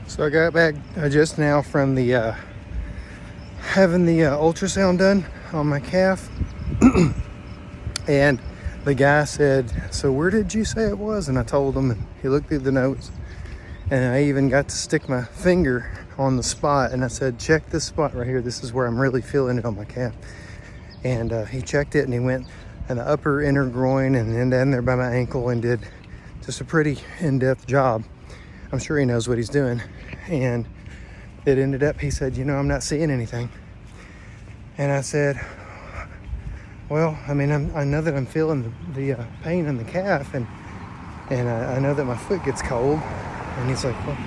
So I got back just now from the having the ultrasound done on my calf, and the guy said, "So where did you say it was?" And I told him, and he looked through the notes, and I even got to stick my finger on the spot, and I said, "Check this spot right here. This is where I'm really feeling it on my calf." And he checked it, and he went in the upper inner groin and then down there by my ankle and did just a pretty in-depth job. I'm sure he knows what he's doing. And it ended up, he said, "I'm not seeing anything." And I said, "Well, I mean, I know that I'm feeling the pain in the calf, and I know that my foot gets cold." And he's like, "Well,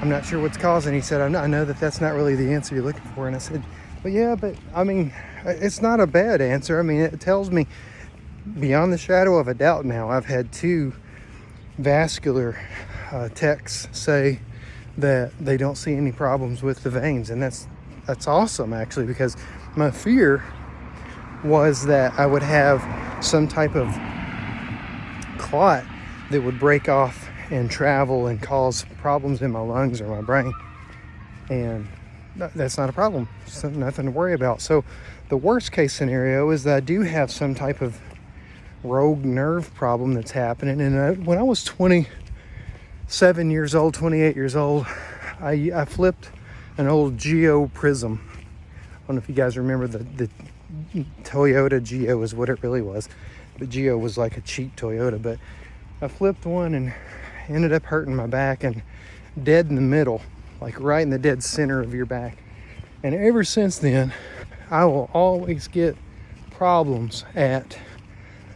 I'm not sure what's causing." He said, I know that that's not really the answer you're looking for." And I said, "Well, yeah, but I mean, it's not a bad answer. I mean, it tells me beyond the shadow of a doubt now. I've had two vascular techs say that they don't see any problems with the veins, and that's awesome, actually, because my fear was that I would have some type of clot that would break off and travel and cause problems in my lungs or my brain, and that's not a problem. So nothing to worry about. So the worst case scenario is that I do have some type of rogue nerve problem that's happening. And when I was 27 years old, 28 years old, I flipped an old Geo Prism. I don't know if you guys remember the Toyota Geo is what it really was. The Geo was like a cheap Toyota, but I flipped one and ended up hurting my back, and dead in the middle, like right in the dead center of your back. And ever since then, I will always get problems at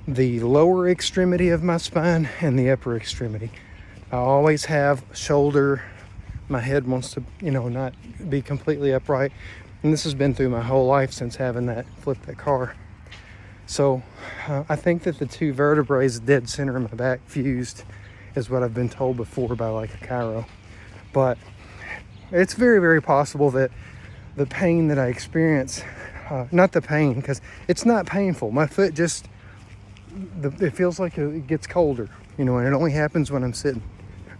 the lower extremity of my spine and the upper extremity. I always have shoulder, my head wants to, not be completely upright. And this has been through my whole life since having flipped that car. So I think that the two vertebrae dead center of my back fused is what I've been told before by like a chiro. But it's very, very possible that the pain that I experience, not the pain, because it's not painful. My foot just, it feels like it gets colder, and it only happens when I'm sitting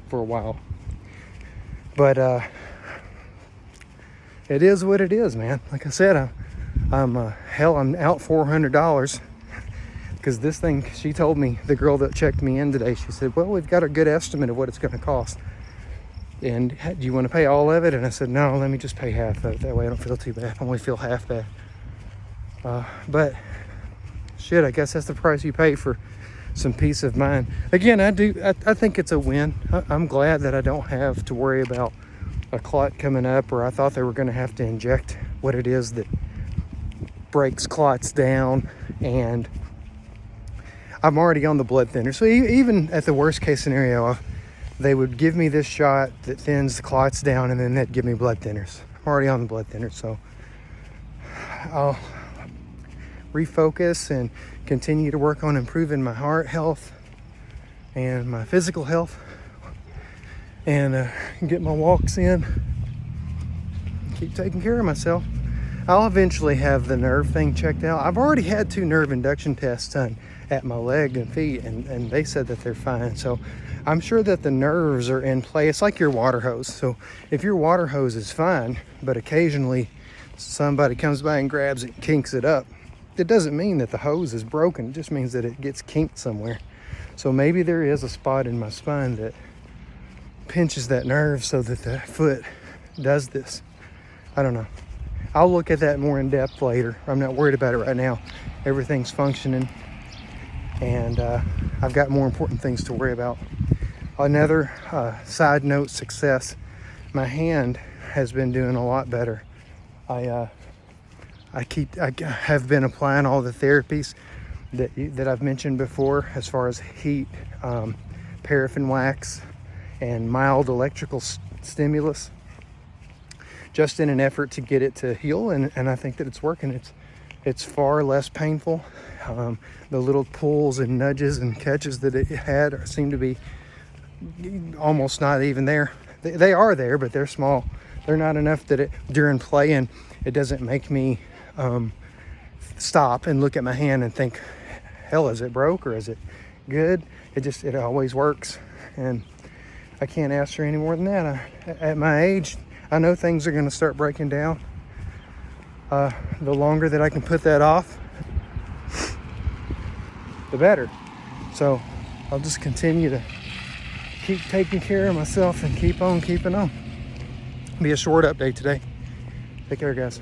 for a while. But it is what it is, man. Like I said, I'm out $400 because this thing, she told me, the girl that checked me in today, she said, "Well, we've got a good estimate of what it's going to cost. And do you want to pay all of it?" And I said, "No, let me just pay half of it. That way I don't feel too bad. I only feel half bad." But shit, I guess that's the price you pay for some peace of mind. Again, I think it's a win. I'm glad that I don't have to worry about a clot coming up, or I thought they were going to have to inject what it is that breaks clots down, and I'm already on the blood thinner. So even at the worst case scenario, they would give me this shot that thins the clots down, and then they'd give me blood thinners. I'm already on the blood thinner, so I'll refocus and continue to work on improving my heart health and my physical health, and get my walks in, keep taking care of myself. I'll eventually have the nerve thing checked out. I've already had 2 nerve induction tests done at my leg and feet, and they said that they're fine. So I'm sure that the nerves are in play. It's like your water hose. So if your water hose is fine, but occasionally somebody comes by and grabs it and kinks it up, it doesn't mean that the hose is broken. It just means that it gets kinked somewhere. So maybe there is a spot in my spine that pinches that nerve so that the foot does this. I don't know. I'll look at that more in depth later. I'm not worried about it right now. Everything's functioning, and I've got more important things to worry about. Another side note success, my hand has been doing a lot better. I have been applying all the therapies that I've mentioned before, as far as heat, paraffin wax, and mild electrical stimulus, just in an effort to get it to heal, and I think that it's working. It's far less painful. The little pulls and nudges and catches that it had seem to be almost not even there. They are there, but they're small. They're not enough that during playing, it doesn't make me stop and look at my hand and think, hell, is it broke or is it good? It always works. And I can't ask for any more than that. At my age, I know things are going to start breaking down. The longer that I can put that off, the better. So I'll just continue to keep taking care of myself and keep on keeping on. Be a short update today. Take care, guys.